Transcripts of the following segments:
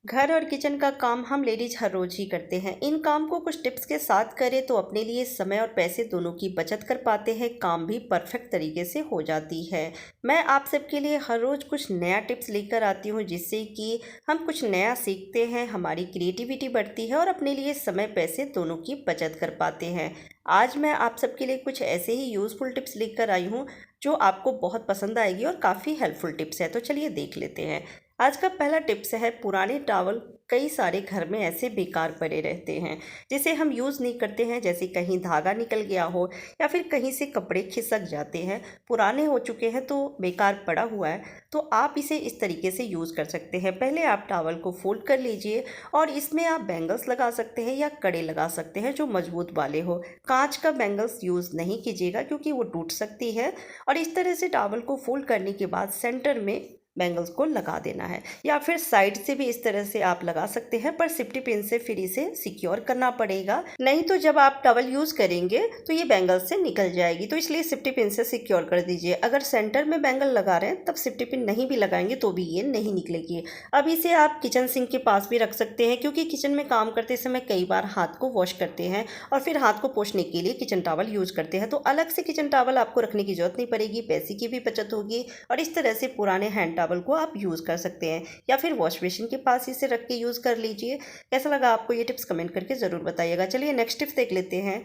घर और किचन का काम हम लेडीज हर रोज ही करते हैं। इन काम को कुछ टिप्स के साथ करें तो अपने लिए समय और पैसे दोनों की बचत कर पाते हैं, काम भी परफेक्ट तरीके से हो जाती है। मैं आप सबके लिए हर रोज कुछ नया टिप्स लेकर आती हूँ, जिससे कि हम कुछ नया सीखते हैं, हमारी क्रिएटिविटी बढ़ती है और अपने लिए समय पैसे दोनों की बचत कर पाते हैं। आज मैं आप सबके लिए कुछ ऐसे ही यूज़फुल टिप्स लेकर आई हूँ जो आपको बहुत पसंद आएगी और काफ़ी हेल्पफुल टिप्स है। तो चलिए देख लेते हैं। आज का पहला टिप्स है, पुराने टॉवल कई सारे घर में ऐसे बेकार पड़े रहते हैं जिसे हम यूज़ नहीं करते हैं, जैसे कहीं धागा निकल गया हो या फिर कहीं से कपड़े खिसक जाते हैं, पुराने हो चुके हैं तो बेकार पड़ा हुआ है। तो आप इसे इस तरीके से यूज़ कर सकते हैं। पहले आप टॉवल को फोल्ड कर लीजिए और इसमें आप बैंगल्स लगा सकते हैं या कड़े लगा सकते हैं जो मजबूत वाले हो। कांच का बैंगल्स यूज़ नहीं कीजिएगा क्योंकि वो टूट सकती है। और इस तरह से टॉवल को फोल्ड करने के बाद सेंटर में बैंगल्स को लगा देना है, या फिर साइड से भी इस तरह से आप लगा सकते हैं, पर सेफ्टी पिन से फिर इसे सिक्योर करना पड़ेगा, नहीं तो जब आप टॉवल यूज़ करेंगे तो ये बैंगल्स से निकल जाएगी। तो इसलिए सेफ्टी पिन से सिक्योर कर दीजिए। अगर सेंटर में बैंगल लगा रहे हैं तब सेफ्टी पिन नहीं भी लगाएंगे तो भी ये नहीं निकलेगी। अब इसे आप किचन सिंक के पास भी रख सकते हैं, क्योंकि किचन में काम करते समय कई बार हाथ को वॉश करते हैं और फिर हाथ को पोंछने के लिए किचन टॉवल यूज़ करते हैं। तो अलग से किचन टॉवल आपको रखने की जरूरत नहीं पड़ेगी, पैसे की भी बचत होगी। और इस तरह से पुराने हैंड टॉवल को आप यूज़ कर सकते हैं, या फिर वॉश बेसिन के पास इसे रख के यूज़ कर लीजिए। कैसा लगा आपको ये टिप्स, कमेंट करके ज़रूर बताइएगा। चलिए नेक्स्ट टिप्स देख लेते हैं।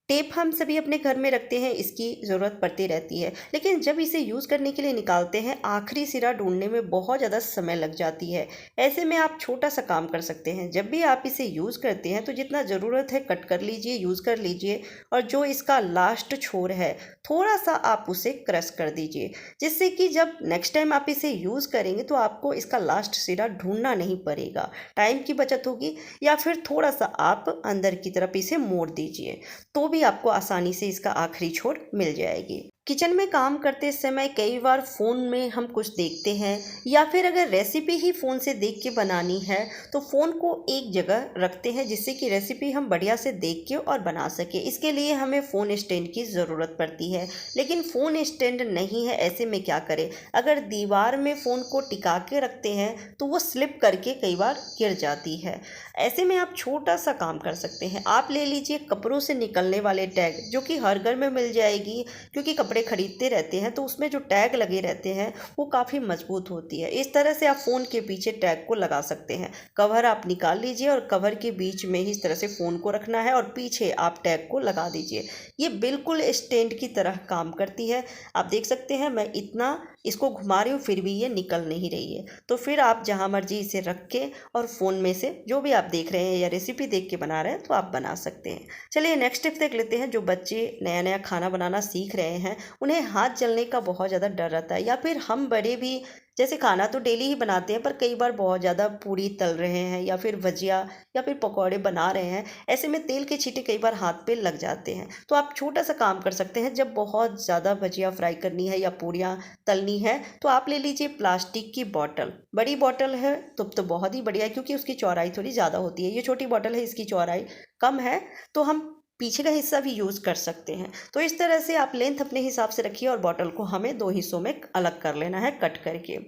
टेप हम सभी अपने घर में रखते हैं, इसकी ज़रूरत पड़ती रहती है, लेकिन जब इसे यूज़ करने के लिए निकालते हैं आखिरी सिरा ढूंढने में बहुत ज़्यादा समय लग जाती है। ऐसे में आप छोटा सा काम कर सकते हैं। जब भी आप इसे यूज़ करते हैं तो जितना ज़रूरत है कट कर लीजिए, यूज़ कर लीजिए, और जो इसका लास्ट छोर है थोड़ा सा आप उसे क्रश कर दीजिए, जिससे कि जब नेक्स्ट टाइम आप इसे यूज़ करेंगे तो आपको इसका लास्ट सिरा ढूंढना नहीं पड़ेगा, टाइम की बचत होगी। या फिर थोड़ा सा आप अंदर की तरफ इसे मोड़ दीजिए तो भी आपको आसानी से इसका आखिरी छोर मिल जाएगी। किचन में काम करते समय कई बार फ़ोन में हम कुछ देखते हैं, या फिर अगर रेसिपी ही फ़ोन से देख के बनानी है तो फ़ोन को एक जगह रखते हैं, जिससे कि रेसिपी हम बढ़िया से देख के और बना सके। इसके लिए हमें फ़ोन स्टैंड की ज़रूरत पड़ती है, लेकिन फ़ोन स्टैंड नहीं है। ऐसे में क्या करें, अगर दीवार में फ़ोन को टिका के रखते हैं तो वो स्लिप करके कई बार गिर जाती है। ऐसे में आप छोटा सा काम कर सकते हैं। आप ले लीजिए कपड़ों से निकलने वाले टैग, जो कि हर घर में मिल जाएगी, क्योंकि कपड़े खरीदते रहते हैं तो उसमें जो टैग लगे रहते हैं वो काफ़ी मजबूत होती है। इस तरह से आप फ़ोन के पीछे टैग को लगा सकते हैं। कवर आप निकाल लीजिए और कवर के बीच में ही इस तरह से फ़ोन को रखना है और पीछे आप टैग को लगा दीजिए। ये बिल्कुल स्टैंड की तरह काम करती है। आप देख सकते हैं मैं इतना इसको घुमा रही हूँ फिर भी ये निकल नहीं रही है। तो फिर आप जहाँ मर्जी इसे रख के और फ़ोन में से जो भी आप देख रहे हैं या रेसिपी देख के बना रहे हैं तो आप बना सकते हैं। चलिए नेक्स्ट टिप देख लेते हैं। जो बच्चे नया नया खाना बनाना सीख रहे हैं उन्हें हाथ जलने का बहुत ज़्यादा डर रहता है, या फिर हम बड़े भी जैसे खाना तो डेली ही बनाते हैं पर कई बार बहुत ज़्यादा पूरी तल रहे हैं या फिर भजिया या फिर पकौड़े बना रहे हैं, ऐसे में तेल के छींटे कई बार हाथ पे लग जाते हैं। तो आप छोटा सा काम कर सकते हैं। जब बहुत ज़्यादा भजिया फ्राई करनी है या पूरियाँ तलनी है तो आप ले लीजिए प्लास्टिक की बॉटल। बड़ी बॉटल है तो बहुत ही बढ़िया है, क्योंकि उसकी चौड़ाई थोड़ी ज़्यादा होती है। ये छोटी बॉटल है, इसकी चौड़ाई कम है, तो हम पीछे का हिस्सा भी यूज़ कर सकते हैं। तो इस तरह से आप लेंथ अपने हिसाब से रखिए और बॉटल को हमें दो हिस्सों में अलग कर लेना है, कट करके।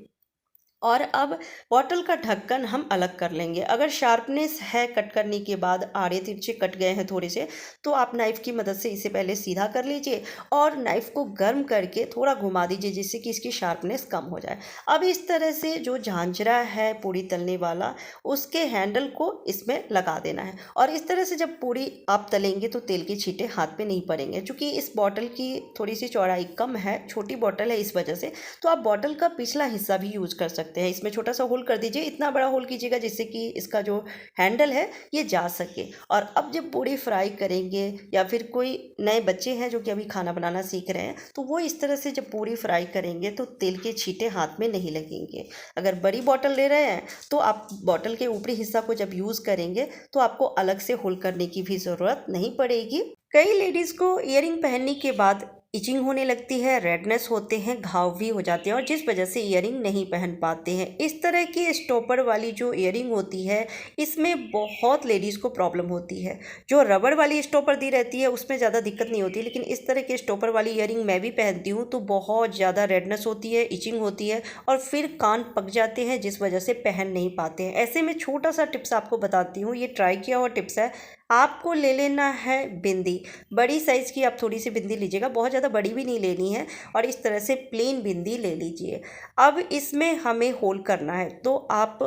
और अब बॉटल का ढक्कन हम अलग कर लेंगे। अगर शार्पनेस है कट करने के बाद, आड़े तिरछे कट गए हैं थोड़े से, तो आप नाइफ़ की मदद से इसे पहले सीधा कर लीजिए और नाइफ़ को गर्म करके थोड़ा घुमा दीजिए, जिससे कि इसकी शार्पनेस कम हो जाए। अब इस तरह से जो झांझरा है पूड़ी तलने वाला, उसके हैंडल को इसमें लगा देना है, और इस तरह से जब पूड़ी आप तलेंगे तो तेल के छींटे हाथ पे नहीं पड़ेंगे। चूँकि इस बॉटल की थोड़ी सी चौड़ाई कम है, छोटी बॉटल है इस वजह से, तो आप बॉटल का पिछला हिस्सा भी यूज़ कर सकते हैं। इसमें छोटा सा होल कर दीजिए, इतना बड़ा होल कीजिएगा जिससे कि इसका जो हैंडल है ये जा सके। और अब जब पूड़ी फ्राई करेंगे, या फिर कोई नए बच्चे हैं जो कि अभी खाना बनाना सीख रहे हैं, तो वो इस तरह से जब पूड़ी फ्राई करेंगे तो तेल के छींटे हाथ में नहीं लगेंगे। अगर बड़ी बॉटल ले रहे हैं तो आप बॉटल के ऊपरी हिस्सा को जब यूज़ करेंगे तो आपको अलग से होल करने की भी ज़रूरत नहीं पड़ेगी। कई लेडीज़ को ईयरिंग पहनने के बाद इचिंग होने लगती है, रेडनेस होते हैं, घाव भी हो जाते हैं और जिस वजह से ईयरिंग नहीं पहन पाते हैं। इस तरह की स्टॉपर वाली जो ईयरिंग होती है इसमें बहुत लेडीज़ को प्रॉब्लम होती है। जो रबड़ वाली स्टॉपर दी रहती है उसमें ज़्यादा दिक्कत नहीं होती, लेकिन इस तरह के स्टॉपर वाली ईयरिंग मैं भी पहनती हूँ तो बहुत ज़्यादा रेडनेस होती है, इचिंग होती है और फिर कान पक जाते हैं जिस वजह से पहन नहीं पाते हैं। ऐसे में छोटा सा टिप्स आपको बताती हूँ, ये ट्राई किया हुआ टिप्स है। आपको ले लेना है बिंदी, बड़ी साइज़ की आप थोड़ी सी बिंदी लीजिएगा, बहुत ज़्यादा बड़ी भी नहीं लेनी है और इस तरह से प्लेन बिंदी ले लीजिए। अब इसमें हमें होल करना है तो आप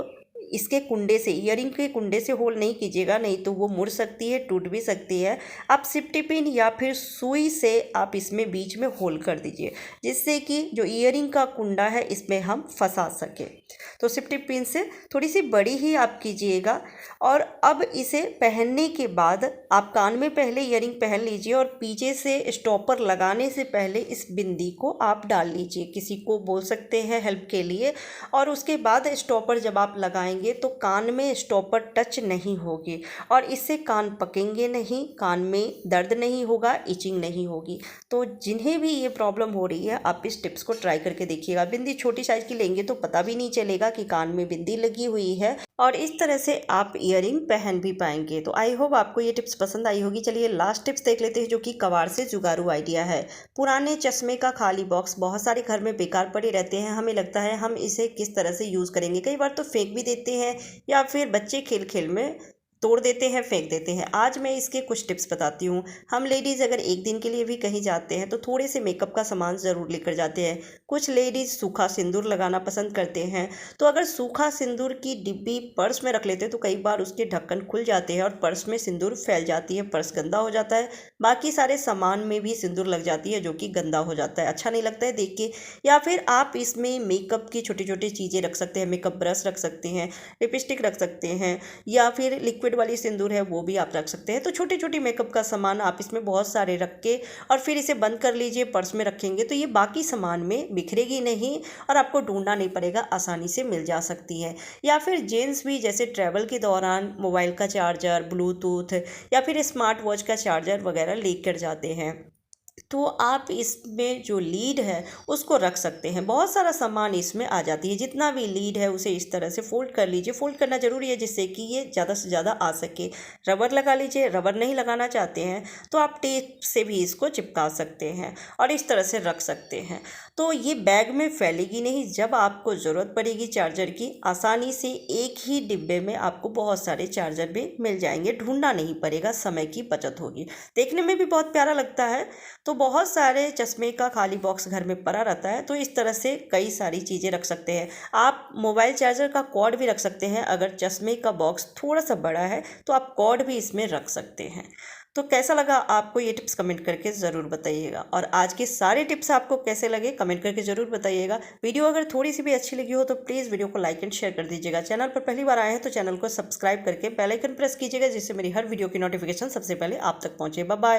इसके कुंडे से, ईयरिंग के कुंडे से होल नहीं कीजिएगा, नहीं तो वो मुड़ सकती है, टूट भी सकती है। आप सेफ्टी पिन या फिर सुई से आप इसमें बीच में होल कर दीजिए जिससे कि जो ईयरिंग का कुंडा है इसमें हम फंसा सकें। तो सेफ्टी पिन से थोड़ी सी बड़ी ही आप कीजिएगा। और अब इसे पहनने के बाद आप कान में पहले ईयरिंग पहन लीजिए और पीछे से स्टॉपर लगाने से पहले इस बिंदी को आप डाल लीजिए, किसी को बोल सकते हैं हेल्प के लिए। और उसके बाद स्टॉपर जब आप लगाएंगे तो कान में स्टॉपर टच नहीं होगी और इससे कान पकेंगे नहीं, कान में दर्द नहीं होगा, इचिंग नहीं होगी। तो जिन्हें भी ये प्रॉब्लम हो रही है आप इस टिप्स को ट्राई करके देखिएगा। बिंदी छोटी साइज़ की लेंगे तो पता भी नहीं चलेगा कि कान में बिंदी लगी हुई है और इस तरह से आप ईयरिंग पहन भी पाएंगे। तो आई होप आपको ये टिप्स पसंद आई होगी। चलिए लास्ट टिप्स देख लेते हैं जो कि कबाड़ से जुगाड़ू आइडिया है। पुराने चश्मे का खाली बॉक्स बहुत सारे घर में बेकार पड़े रहते हैं, हमें लगता है हम इसे किस तरह से यूज़ करेंगे, कई बार तो फेंक भी देते हैं या फिर बच्चे खेल खेल में तोड़ देते हैं, फेंक देते हैं। आज मैं इसके कुछ टिप्स बताती हूँ। हम लेडीज़ अगर एक दिन के लिए भी कहीं जाते हैं तो थोड़े से मेकअप का सामान ज़रूर लेकर जाते हैं। कुछ लेडीज़ सूखा सिंदूर लगाना पसंद करते हैं, तो अगर सूखा सिंदूर की डिब्बी पर्स में रख लेते हैं तो कई बार उसके ढक्कन खुल जाते हैं और पर्स में सिंदूर फैल जाती है, पर्स गंदा हो जाता है, बाकी सारे सामान में भी सिंदूर लग जाती है जो कि गंदा हो जाता है, अच्छा नहीं लगता है देख के। या फिर आप इसमें मेकअप की छोटी छोटी चीज़ें रख सकते हैं, मेकअप ब्रश रख सकते हैं, लिपस्टिक रख सकते हैं या फिर लिक्विड वाली सिंदूर है वो भी आप रख सकते हैं। तो छोटी छोटी मेकअप का सामान आप इसमें बहुत सारे रख के और फिर इसे बंद कर लीजिए, पर्स में रखेंगे तो ये बाकी सामान में बिखरेगी नहीं और आपको ढूंढना नहीं पड़ेगा, आसानी से मिल जा सकती है। या फिर जेंट्स भी जैसे ट्रैवल के दौरान मोबाइल का चार्जर, ब्लूटूथ या फिर स्मार्ट वॉच का चार्जर वगैरह लेकर जाते हैं तो आप इसमें जो लीड है उसको रख सकते हैं। बहुत सारा सामान इसमें आ जाती है, जितना भी लीड है उसे इस तरह से फोल्ड कर लीजिए। फोल्ड करना ज़रूरी है जिससे कि ये ज़्यादा से ज़्यादा आ सके। रबर लगा लीजिए, रबर नहीं लगाना चाहते हैं तो आप टेप से भी इसको चिपका सकते हैं और इस तरह से रख सकते हैं। तो ये बैग में फैलेगी नहीं, जब आपको ज़रूरत पड़ेगी चार्जर की आसानी से एक ही डिब्बे में आपको बहुत सारे चार्जर भी मिल जाएंगे, ढूंढना नहीं पड़ेगा, समय की बचत होगी। देखने में भी बहुत प्यारा लगता है। तो बहुत सारे चश्मे का खाली बॉक्स घर में पड़ा रहता है तो इस तरह से कई सारी चीज़ें रख सकते हैं। आप मोबाइल चार्जर का कॉर्ड भी रख सकते हैं, अगर चश्मे का बॉक्स थोड़ा सा बड़ा है तो आप कॉर्ड भी इसमें रख सकते हैं। तो कैसा लगा आपको ये टिप्स कमेंट करके ज़रूर बताइएगा। और आज के सारे टिप्स आपको कैसे लगे कमेंट करके ज़रूर बताइएगा। वीडियो अगर थोड़ी सी भी अच्छी लगी हो तो प्लीज़ वीडियो को लाइक एंड शेयर कर दीजिएगा। चैनल पर पहली बार आए हैं तो चैनल को सब्सक्राइब करके बेल आइकन प्रेस कीजिएगा जिससे मेरी हर वीडियो की नोटिफिकेशन सबसे पहले आप तक पहुँचे। Bye bye.